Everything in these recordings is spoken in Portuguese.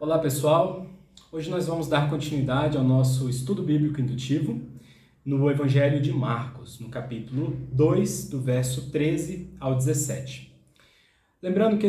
Olá pessoal, hoje nós vamos dar continuidade ao nosso estudo bíblico indutivo no Evangelho de Marcos, no capítulo 2, do verso 13 ao 17. Lembrando que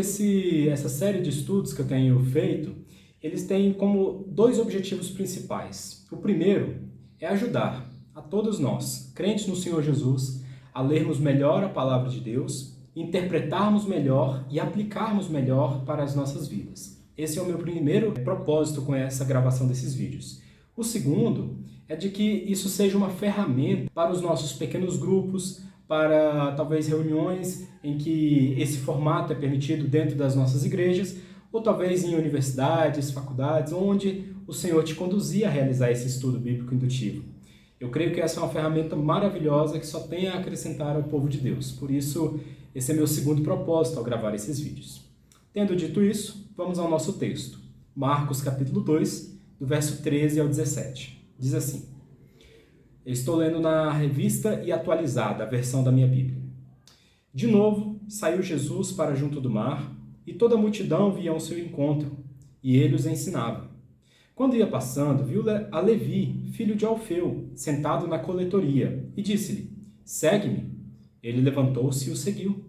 essa série de estudos que eu tenho feito, eles têm como dois objetivos principais. O primeiro é ajudar a todos nós, crentes no Senhor Jesus, a lermos melhor a palavra de Deus, interpretarmos melhor e aplicarmos melhor para as nossas vidas. Esse é o meu primeiro propósito com essa gravação desses vídeos. O segundo é de que isso seja uma ferramenta para os nossos pequenos grupos, para talvez reuniões em que esse formato é permitido dentro das nossas igrejas, ou talvez em universidades, faculdades, onde o Senhor te conduzia a realizar esse estudo bíblico indutivo. Eu creio que essa é uma ferramenta maravilhosa que só tem a acrescentar ao povo de Deus. Por isso, esse é meu segundo propósito ao gravar esses vídeos. Tendo dito isso, vamos ao nosso texto. Marcos capítulo 2, do verso 13 ao 17. Diz assim: eu estou lendo na Revista e Atualizada, a versão da minha Bíblia. De novo, saiu Jesus para junto do mar, e toda a multidão vinha ao seu encontro, e ele os ensinava. Quando ia passando, viu a Levi, filho de Alfeu, sentado na coletoria, e disse-lhe: segue-me. Ele levantou-se e o seguiu.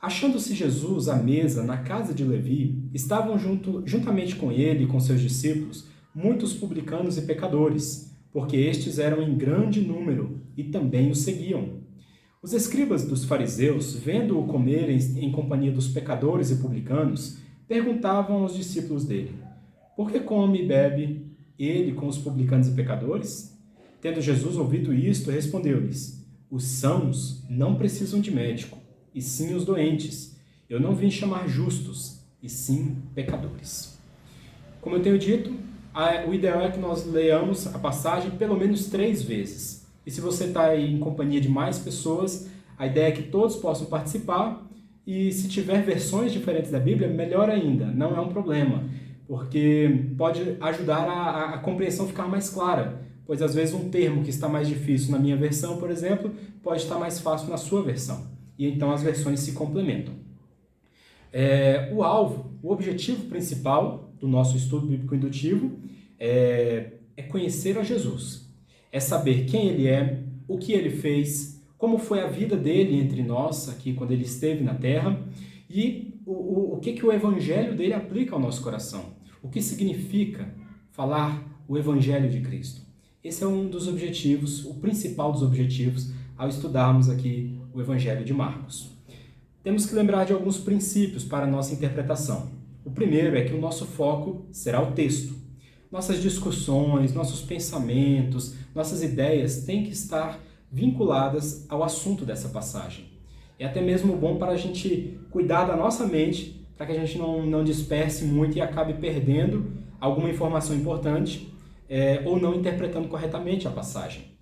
Achando-se Jesus à mesa na casa de Levi, estavam juntamente com ele e com seus discípulos muitos publicanos e pecadores, porque estes eram em grande número e também o seguiam. Os escribas dos fariseus, vendo-o comer em companhia dos pecadores e publicanos, perguntavam aos discípulos dele: por que come e bebe ele com os publicanos e pecadores? Tendo Jesus ouvido isto, respondeu-lhes: os sãos não precisam de médico, e sim os doentes. Eu não vim chamar justos, e sim pecadores. Como eu tenho dito, o ideal é que nós leamos a passagem pelo menos 3 vezes. E se você está em companhia de mais pessoas, a ideia é que todos possam participar, e se tiver versões diferentes da Bíblia, melhor ainda, não é um problema, porque pode ajudar a compreensão ficar mais clara, pois às vezes um termo que está mais difícil na minha versão, por exemplo, pode estar mais fácil na sua versão. E então as versões se complementam. O objetivo principal do nosso estudo bíblico indutivo é conhecer a Jesus. É saber quem ele é, o que ele fez, como foi a vida dele entre nós, aqui quando ele esteve na Terra, e o que o evangelho dele aplica ao nosso coração. O que significa falar o evangelho de Cristo. Esse é um dos objetivos, o principal dos objetivos, ao estudarmos aqui o Evangelho de Marcos. Temos que lembrar de alguns princípios para a nossa interpretação. O primeiro é que o nosso foco será o texto. Nossas discussões, nossos pensamentos, nossas ideias têm que estar vinculadas ao assunto dessa passagem. É até mesmo bom para a gente cuidar da nossa mente, para que a gente não disperse muito e acabe perdendo alguma informação importante ou não interpretando corretamente a passagem.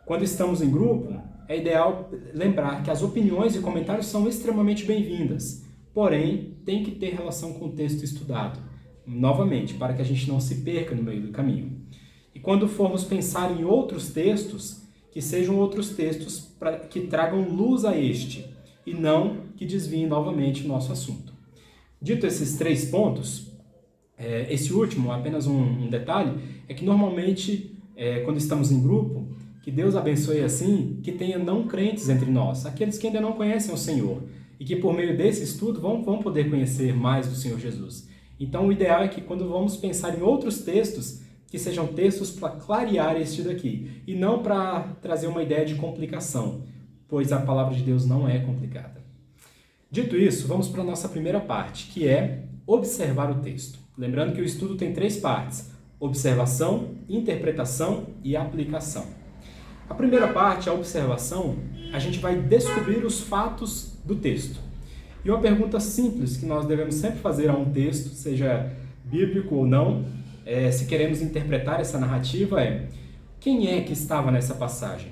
Quando estamos em grupo, é ideal lembrar que as opiniões e comentários são extremamente bem-vindas, porém, tem que ter relação com o texto estudado, novamente, para que a gente não se perca no meio do caminho. E quando formos pensar em outros textos, que sejam outros textos que tragam luz a este, e não que desviem novamente o nosso assunto. Dito esses 3 pontos, esse último, apenas um detalhe, é que normalmente, quando estamos em grupo, que Deus abençoe assim, que tenha não crentes entre nós, aqueles que ainda não conhecem o Senhor, e que por meio desse estudo vão poder conhecer mais do Senhor Jesus. Então o ideal é que quando vamos pensar em outros textos, que sejam textos para clarear este daqui, e não para trazer uma ideia de complicação, pois a palavra de Deus não é complicada. Dito isso, vamos para a nossa primeira parte, que é observar o texto. Lembrando que o estudo tem 3 partes: observação, interpretação e aplicação. A primeira parte, a observação, a gente vai descobrir os fatos do texto. E uma pergunta simples que nós devemos sempre fazer a um texto, seja bíblico ou não, se queremos interpretar essa narrativa, quem é que estava nessa passagem?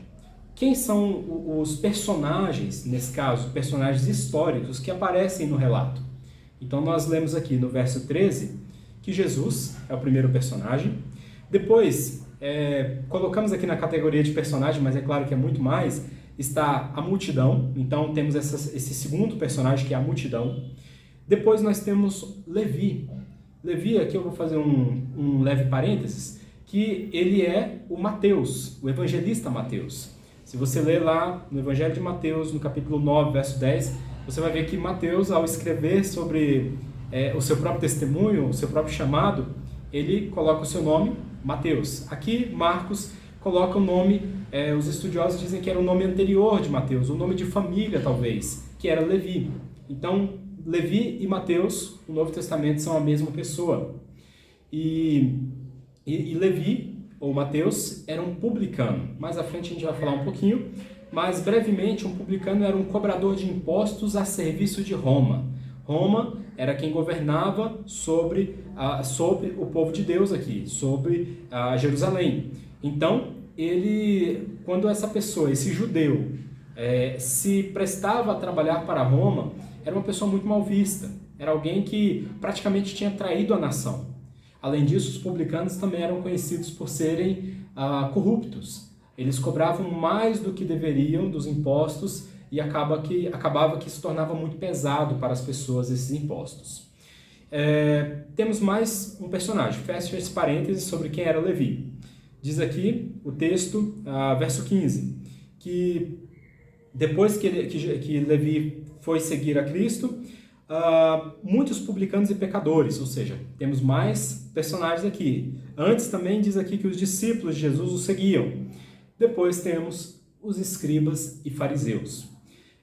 Quem são os personagens, nesse caso, personagens históricos que aparecem no relato? Então nós lemos aqui no verso 13 que Jesus é o primeiro personagem. Depois, colocamos aqui na categoria de personagem, mas é claro que é muito mais, está a multidão. Então temos esse segundo personagem que é a multidão. Depois nós temos Levi, Levi, aqui eu vou fazer um leve parênteses, que ele é o Mateus, o evangelista Mateus. Se você ler lá no Evangelho de Mateus, no capítulo 9, verso 10, você vai ver que Mateus, ao escrever sobre o seu próprio testemunho, o seu próprio chamado, ele coloca o seu nome, Mateus. Aqui, Marcos coloca o nome, os estudiosos dizem que era o nome anterior de Mateus, o nome de família, talvez, que era Levi. Então, Levi e Mateus, no Novo Testamento, são a mesma pessoa. E Levi, ou Mateus, era um publicano. Mais à frente a gente vai falar um pouquinho, mas brevemente, um publicano era um cobrador de impostos a serviço de Roma. Roma era quem governava sobre o povo de Deus aqui, sobre Jerusalém. Então, quando essa pessoa, esse judeu, se prestava a trabalhar para Roma, era uma pessoa muito mal vista. Era alguém que praticamente tinha traído a nação. Além disso, os publicanos também eram conhecidos por serem corruptos. Eles cobravam mais do que deveriam dos impostos e acabava que se tornava muito pesado para as pessoas esses impostos. Temos mais um personagem, fecha esse parênteses sobre quem era Levi. Diz aqui o texto, verso 15, que depois que Levi foi seguir a Cristo, muitos publicanos e pecadores, ou seja, temos mais personagens aqui. Antes também diz aqui que os discípulos de Jesus o seguiam. Depois temos os escribas e fariseus.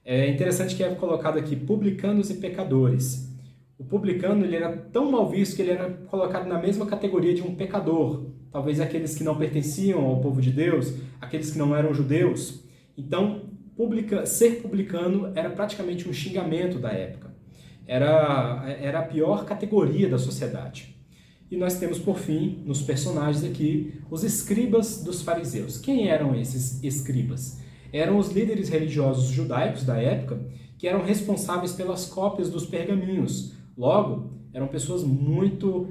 É interessante que é colocado aqui publicanos e pecadores. O publicano ele era tão mal visto que ele era colocado na mesma categoria de um pecador. Talvez aqueles que não pertenciam ao povo de Deus, aqueles que não eram judeus. Então, ser publicano era praticamente um xingamento da época. Era a pior categoria da sociedade. E nós temos, por fim, nos personagens aqui, os escribas dos fariseus. Quem eram esses escribas? Eram os líderes religiosos judaicos da época que eram responsáveis pelas cópias dos pergaminhos. Logo, eram pessoas muito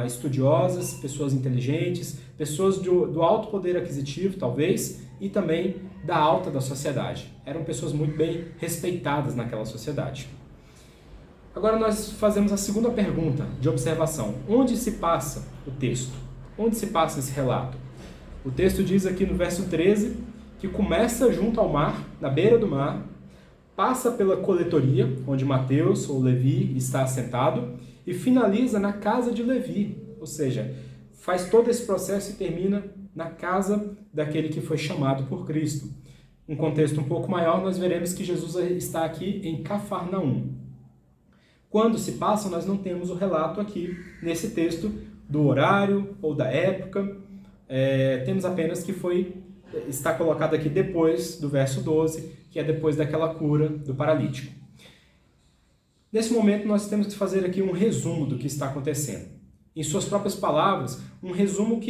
estudiosas, pessoas inteligentes, pessoas do alto poder aquisitivo, talvez, e também da alta da sociedade. Eram pessoas muito bem respeitadas naquela sociedade. Agora nós fazemos a segunda pergunta de observação. Onde se passa o texto? Onde se passa esse relato? O texto diz aqui no verso 13 que começa junto ao mar, na beira do mar, passa pela coletoria, onde Mateus ou Levi está assentado, e finaliza na casa de Levi. Ou seja, faz todo esse processo e termina na casa daquele que foi chamado por Cristo. Um contexto um pouco maior, nós veremos que Jesus está aqui em Cafarnaum. Quando se passa, nós não temos o relato aqui, nesse texto, do horário ou da época. Temos apenas que está colocado aqui depois do verso 12, que é depois daquela cura do paralítico. Nesse momento, nós temos que fazer aqui um resumo do que está acontecendo. Em suas próprias palavras, um resumo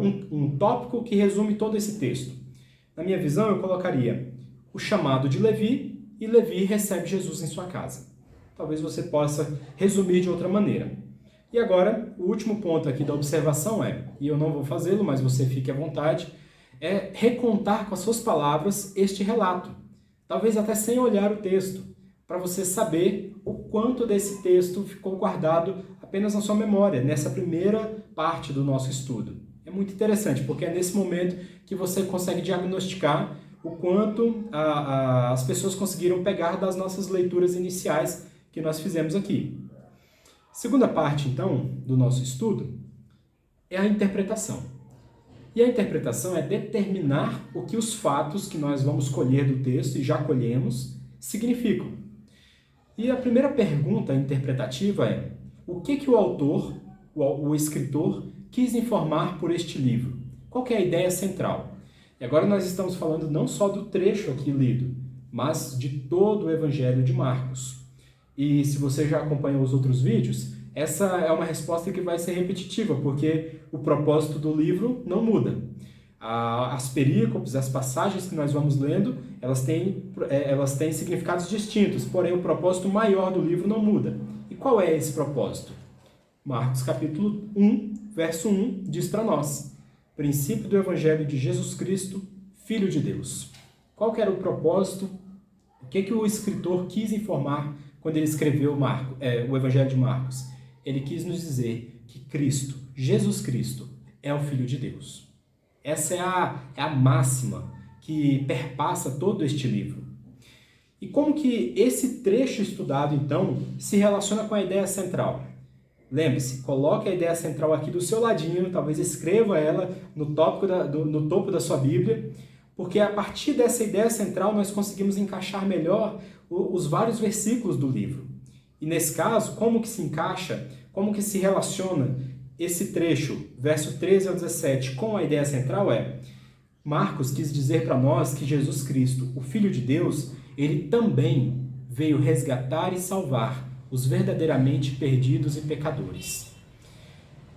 um tópico que resume todo esse texto. Na minha visão, eu colocaria o chamado de Levi, e Levi recebe Jesus em sua casa. Talvez você possa resumir de outra maneira. E agora, o último ponto aqui da observação e eu não vou fazê-lo, mas você fique à vontade, é recontar com as suas palavras este relato. Talvez até sem olhar o texto, para você saber o quanto desse texto ficou guardado apenas na sua memória, nessa primeira parte do nosso estudo. É muito interessante, porque é nesse momento que você consegue diagnosticar o quanto as pessoas conseguiram pegar das nossas leituras iniciais que nós fizemos aqui. Segunda parte, então, do nosso estudo é a interpretação. E a interpretação é determinar o que os fatos que nós vamos colher do texto, e já colhemos, significam. E a primeira pergunta interpretativa é: o que o autor, o escritor, quis informar por este livro? Qual que é a ideia central? E agora nós estamos falando não só do trecho aqui lido, mas de todo o Evangelho de Marcos. E se você já acompanhou os outros vídeos, essa é uma resposta que vai ser repetitiva, porque o propósito do livro não muda. As perícopes, as passagens que nós vamos lendo, elas têm significados distintos, porém o propósito maior do livro não muda. E qual é esse propósito? Marcos capítulo 1, verso 1, diz para nós: princípio do Evangelho de Jesus Cristo, Filho de Deus. Qual que era o propósito? O que o escritor quis informar quando ele escreveu o Evangelho de Marcos? ele quis nos dizer que Cristo, Jesus Cristo, é o Filho de Deus. Essa é a máxima que perpassa todo este livro. E como que esse trecho estudado, então, se relaciona com a ideia central? Lembre-se, coloque a ideia central aqui do seu ladinho, talvez escreva ela no topo da sua Bíblia, porque a partir dessa ideia central nós conseguimos encaixar melhor os vários versículos do livro. E nesse caso, como que se encaixa, como que se relaciona esse trecho, verso 13 ao 17, com a ideia central Marcos quis dizer para nós que Jesus Cristo, o Filho de Deus, ele também veio resgatar e salvar os verdadeiramente perdidos e pecadores.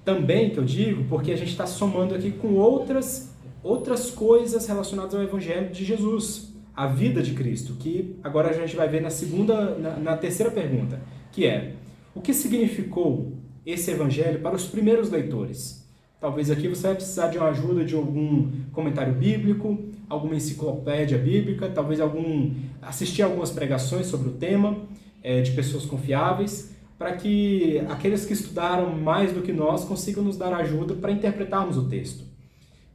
Também, que eu digo, porque a gente está somando aqui com outras coisas relacionadas ao Evangelho de Jesus, a vida de Cristo, que agora a gente vai ver na terceira pergunta, que é: o que significou esse Evangelho para os primeiros leitores? Talvez aqui você vai precisar de uma ajuda de algum comentário bíblico, alguma enciclopédia bíblica, talvez assistir algumas pregações sobre o tema, de pessoas confiáveis, para que aqueles que estudaram mais do que nós consigam nos dar ajuda para interpretarmos o texto.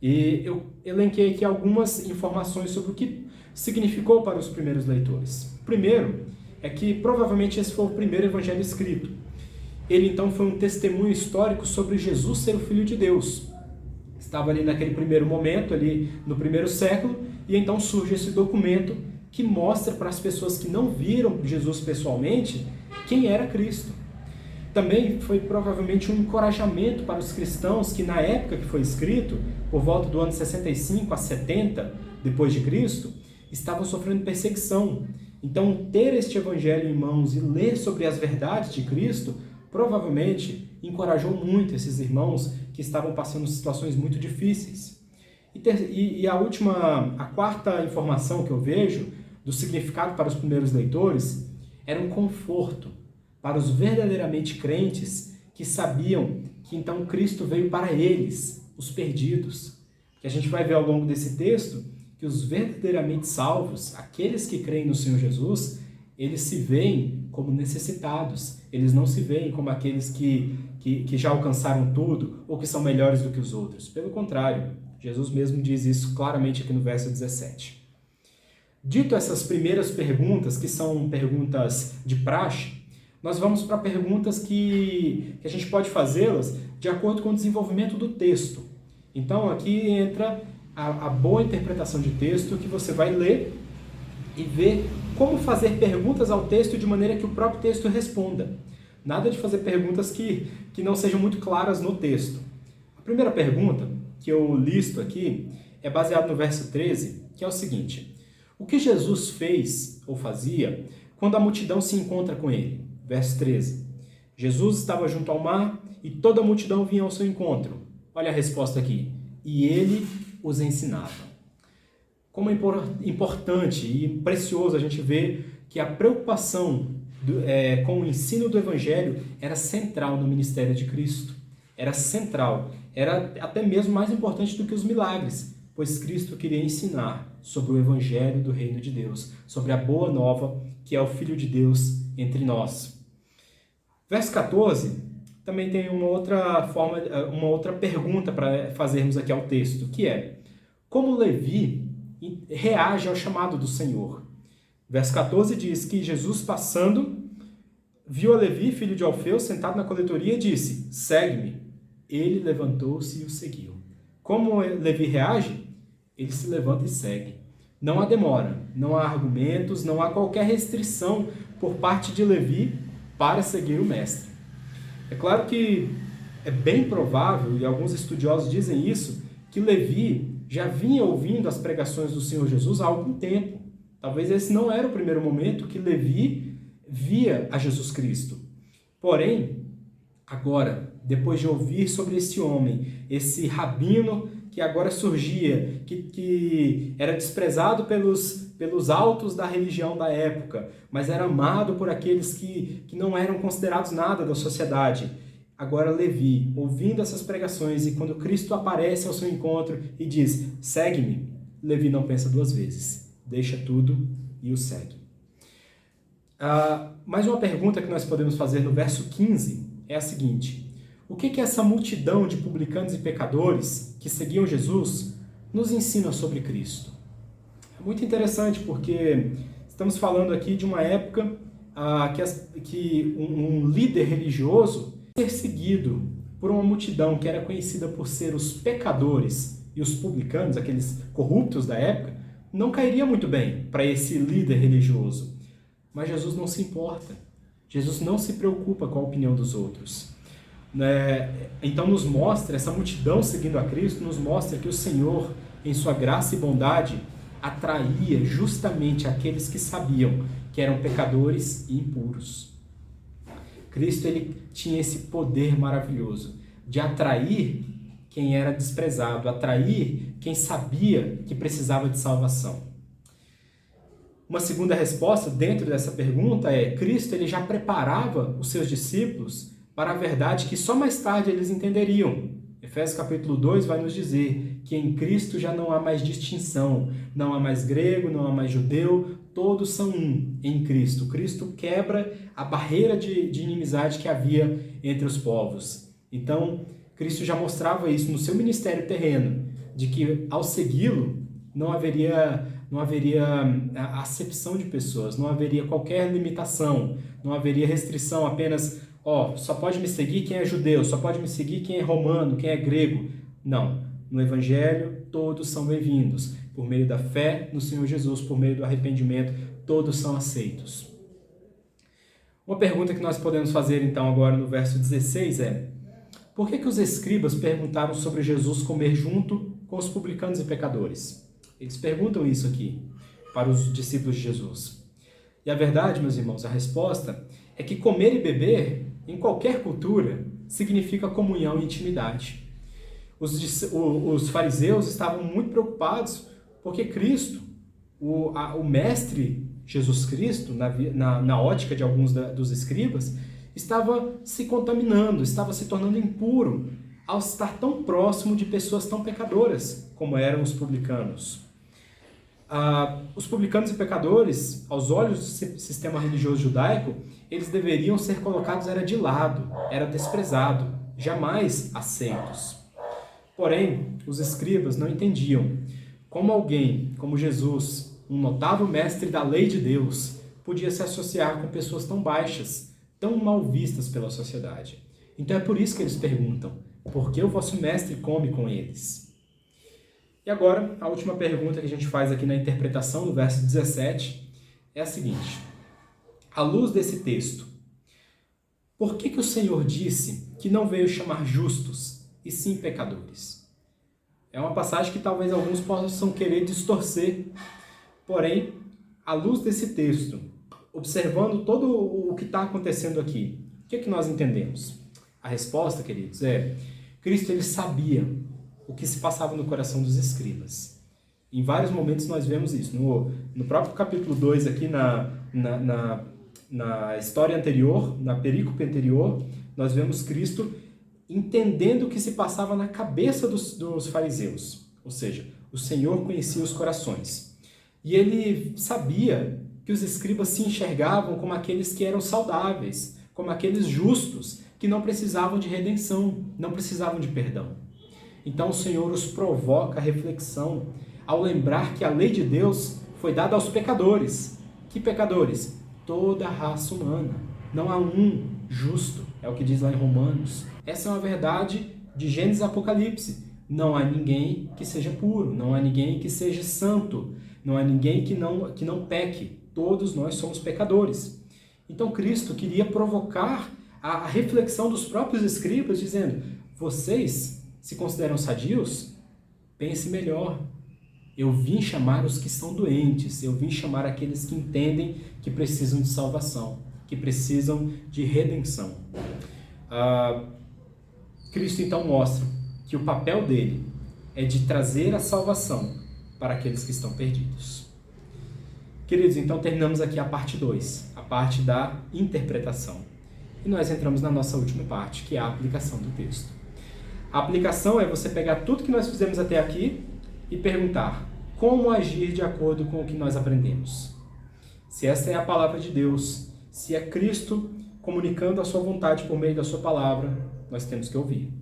E eu elenquei aqui algumas informações sobre o que significou para os primeiros leitores. Primeiro, é que provavelmente esse foi o primeiro evangelho escrito. Ele então foi um testemunho histórico sobre Jesus ser o Filho de Deus. Estava ali naquele primeiro momento, ali no primeiro século, e então surge esse documento que mostra para as pessoas que não viram Jesus pessoalmente quem era Cristo. Também foi provavelmente um encorajamento para os cristãos que na época que foi escrito, por volta do ano 65 a 70 depois de Cristo, estavam sofrendo perseguição. Então, ter este evangelho em mãos e ler sobre as verdades de Cristo provavelmente encorajou muito esses irmãos que estavam passando situações muito difíceis. E a quarta informação que eu vejo do significado para os primeiros leitores era um conforto para os verdadeiramente crentes que sabiam que então Cristo veio para eles, os perdidos. Que a gente vai ver ao longo desse texto que os verdadeiramente salvos, aqueles que creem no Senhor Jesus, eles se veem como necessitados, eles não se veem como aqueles que já alcançaram tudo ou que são melhores do que os outros. Pelo contrário, Jesus mesmo diz isso claramente aqui no verso 17. Dito essas primeiras perguntas, que são perguntas de praxe, nós vamos para perguntas que a gente pode fazê-las de acordo com o desenvolvimento do texto. Então aqui entra a boa interpretação de texto, que você vai ler e ver como fazer perguntas ao texto de maneira que o próprio texto responda. Nada de fazer perguntas que não sejam muito claras no texto. A primeira pergunta que eu listo aqui é baseada no verso 13, que é o seguinte: o que Jesus fez ou fazia quando a multidão se encontra com ele? Verso 13. Jesus estava junto ao mar e toda a multidão vinha ao seu encontro. Olha a resposta aqui. E ele os ensinava. Como é importante e precioso a gente ver que a preocupação com o ensino do Evangelho era central no ministério de Cristo. Era central. Era até mesmo mais importante do que os milagres, pois Cristo queria ensinar sobre o Evangelho do Reino de Deus, sobre a boa nova que é o Filho de Deus entre nós. Verso 14 também tem uma outra pergunta para fazermos aqui ao texto, que é: como Levi reage ao chamado do Senhor? Verso 14 diz que Jesus, passando, viu a Levi, filho de Alfeu, sentado na coletoria e disse: segue-me. Ele levantou-se e o seguiu. Como Levi reage? Ele se levanta e segue. Não há demora, não há argumentos, não há qualquer restrição por parte de Levi para seguir o mestre. É claro que é bem provável, e alguns estudiosos dizem isso, que Levi já vinha ouvindo as pregações do Senhor Jesus há algum tempo. Talvez esse não era o primeiro momento que Levi via a Jesus Cristo. Porém, agora, depois de ouvir sobre esse homem, esse rabino que agora surgia, que era desprezado pelos altos da religião da época, mas era amado por aqueles que não eram considerados nada da sociedade. Agora Levi, ouvindo essas pregações, e quando Cristo aparece ao seu encontro e diz: segue-me, Levi não pensa duas vezes, deixa tudo e o segue. Mais uma pergunta que nós podemos fazer no verso 15 é a seguinte: o que essa multidão de publicanos e pecadores que seguiam Jesus nos ensina sobre Cristo? É muito interessante porque estamos falando aqui de uma época que um líder religioso ser seguido por uma multidão que era conhecida por ser os pecadores e os publicanos, aqueles corruptos da época, não cairia muito bem para esse líder religioso. Mas Jesus não se importa. Jesus não se preocupa com a opinião dos outros. Então nos mostra, essa multidão seguindo a Cristo, nos mostra que o Senhor, em sua graça e bondade, atraía justamente aqueles que sabiam que eram pecadores e impuros. Cristo ele tinha esse poder maravilhoso de atrair quem era desprezado, atrair quem sabia que precisava de salvação. Uma segunda resposta dentro dessa pergunta é: Cristo ele já preparava os seus discípulos para a verdade que só mais tarde eles entenderiam. Efésios capítulo 2 vai nos dizer que em Cristo já não há mais distinção, não há mais grego, não há mais judeu, todos são um em Cristo. Cristo quebra a barreira de inimizade que havia entre os povos. Então, Cristo já mostrava isso no seu ministério terreno, de que ao segui-lo não haveria acepção de pessoas, não haveria qualquer limitação, não haveria restrição apenas, só pode me seguir quem é judeu, só pode me seguir quem é romano, quem é grego. Não. No Evangelho, todos são bem-vindos. Por meio da fé no Senhor Jesus, por meio do arrependimento, todos são aceitos. Uma pergunta que nós podemos fazer então agora no verso 16 é: por que os escribas perguntaram sobre Jesus comer junto com os publicanos e pecadores? Eles perguntam isso aqui para os discípulos de Jesus. E a verdade, meus irmãos, a resposta é que comer e beber, em qualquer cultura, significa comunhão e intimidade. Os fariseus estavam muito preocupados porque Cristo, o mestre Jesus Cristo, na ótica de alguns dos escribas, estava se contaminando, estava se tornando impuro ao estar tão próximo de pessoas tão pecadoras como eram os publicanos. Os publicanos e pecadores, aos olhos do sistema religioso judaico, eles deveriam ser colocados de lado, era desprezado, jamais aceitos. Porém, os escribas não entendiam como alguém como Jesus, um notável mestre da lei de Deus, podia se associar com pessoas tão baixas, tão mal vistas pela sociedade. Então é por isso que eles perguntam: por que o vosso mestre come com eles? E agora, a última pergunta que a gente faz aqui na interpretação do verso 17 é a seguinte: à luz desse texto, por que o Senhor disse que não veio chamar justos, e sim pecadores? É uma passagem que talvez alguns possam querer distorcer. Porém, à luz desse texto, observando todo o que está acontecendo aqui, o que nós entendemos? A resposta, queridos, é: Cristo ele sabia o que se passava no coração dos escribas. Em vários momentos nós vemos isso. No próprio capítulo 2, aqui na história anterior, na perícope anterior, nós vemos Cristo entendendo o que se passava na cabeça dos fariseus. Ou seja, o Senhor conhecia os corações. E ele sabia que os escribas se enxergavam como aqueles que eram saudáveis, como aqueles justos, que não precisavam de redenção, não precisavam de perdão. Então o Senhor os provoca a reflexão ao lembrar que a lei de Deus foi dada aos pecadores. Que pecadores? Toda a raça humana. Não há um justo, é o que diz lá em Romanos. Essa é uma verdade de Gênesis e Apocalipse. Não há ninguém que seja puro, não há ninguém que seja santo, não há ninguém que não peque. Todos nós somos pecadores. Então Cristo queria provocar a reflexão dos próprios escribas, dizendo: vocês se consideram sadios? Pense melhor. Eu vim chamar os que estão doentes, eu vim chamar aqueles que entendem que precisam de salvação, que precisam de redenção. Cristo então mostra que o papel dele é de trazer a salvação para aqueles que estão perdidos. Queridos, então terminamos aqui a parte 2, a parte da interpretação. E nós entramos na nossa última parte, que é a aplicação do texto. A aplicação é você pegar tudo que nós fizemos até aqui e perguntar: como agir de acordo com o que nós aprendemos? Se esta é a palavra de Deus, se é Cristo comunicando a sua vontade por meio da sua palavra, nós temos que ouvir.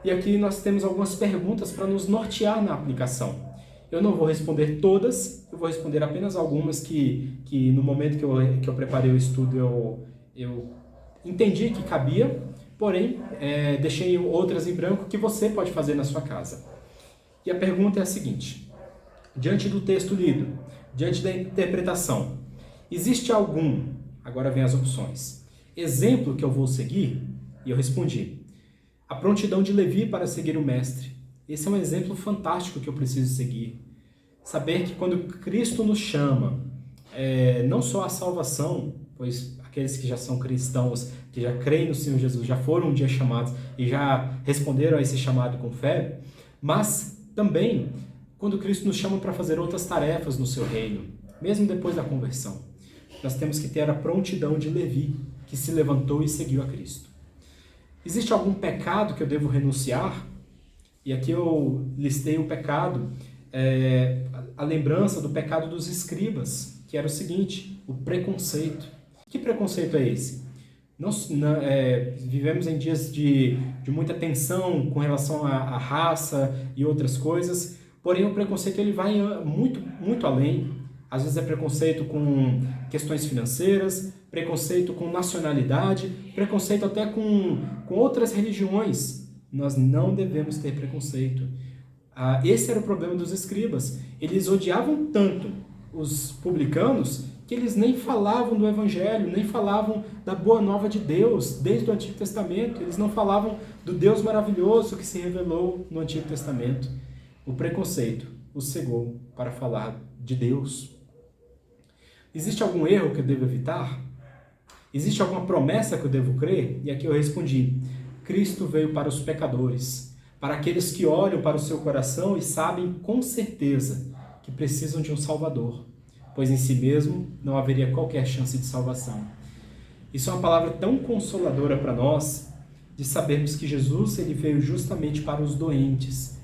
E aqui nós temos algumas perguntas para nos nortear na aplicação. Eu não vou responder todas, eu vou responder apenas algumas que no momento que eu preparei o estudo eu entendi que cabia, porém deixei outras em branco que você pode fazer na sua casa. E a pergunta é a seguinte: diante do texto lido, diante da interpretação, existe algum, agora vem as opções, exemplo que eu vou seguir? E eu respondi: a prontidão de Levi para seguir o mestre. Esse é um exemplo fantástico que eu preciso seguir. Saber que quando Cristo nos chama, não só a salvação, pois aqueles que já são cristãos, que já creem no Senhor Jesus, já foram um dia chamados e já responderam a esse chamado com fé, mas também quando Cristo nos chama para fazer outras tarefas no seu reino, mesmo depois da conversão. Nós temos que ter a prontidão de Levi, que se levantou e seguiu a Cristo. Existe algum pecado que eu devo renunciar? E aqui eu listei o pecado, a lembrança do pecado dos escribas, que era o seguinte: o preconceito. Que preconceito é esse? Vivemos em dias de muita tensão com relação à raça e outras coisas, porém o preconceito ele vai muito, muito além. Às vezes é preconceito com questões financeiras, preconceito com nacionalidade, preconceito até com outras religiões. Nós não devemos ter preconceito. Esse era o problema dos escribas. Eles odiavam tanto os publicanos que eles nem falavam do Evangelho, nem falavam da boa nova de Deus desde o Antigo Testamento. Eles não falavam do Deus maravilhoso que se revelou no Antigo Testamento. O preconceito os cegou para falar de Deus. Existe algum erro que eu devo evitar? Existe alguma promessa que eu devo crer? E aqui eu respondi: Cristo veio para os pecadores, para aqueles que olham para o seu coração e sabem com certeza que precisam de um Salvador, pois em si mesmo não haveria qualquer chance de salvação. Isso é uma palavra tão consoladora para nós, de sabermos que Jesus ele veio justamente para os doentes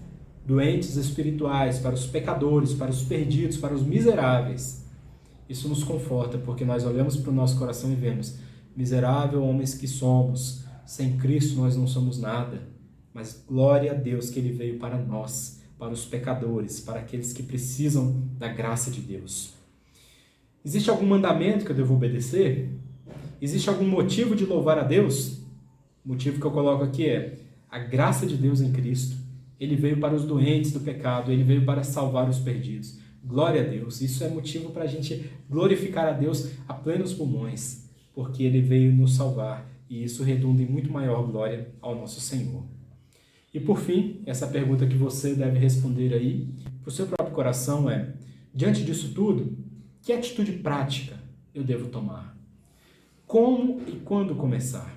espirituais, para os pecadores, para os perdidos, para os miseráveis. Isso nos conforta, porque nós olhamos para o nosso coração e vemos: miserável homens que somos, sem Cristo nós não somos nada. Mas glória a Deus que Ele veio para nós, para os pecadores, para aqueles que precisam da graça de Deus. Existe algum mandamento que eu devo obedecer? Existe algum motivo de louvar a Deus? O motivo que eu coloco aqui é a graça de Deus em Cristo. Ele veio para os doentes do pecado, Ele veio para salvar os perdidos. Glória a Deus. Isso é motivo para a gente glorificar a Deus a plenos pulmões, porque Ele veio nos salvar e isso redunda em muito maior glória ao nosso Senhor. E por fim, essa pergunta que você deve responder aí para o seu próprio coração é: diante disso tudo, que atitude prática eu devo tomar? Como e quando começar?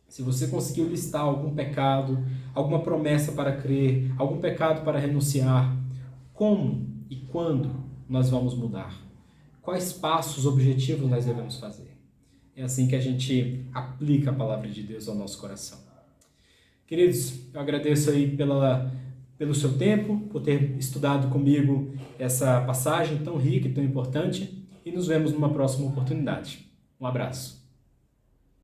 Se você conseguiu listar algum pecado, alguma promessa para crer, algum pecado para renunciar, como e quando nós vamos mudar? Quais passos, objetivos nós devemos fazer? É assim que a gente aplica a palavra de Deus ao nosso coração. Queridos, eu agradeço aí pelo seu tempo, por ter estudado comigo essa passagem tão rica e tão importante, e nos vemos numa próxima oportunidade. Um abraço.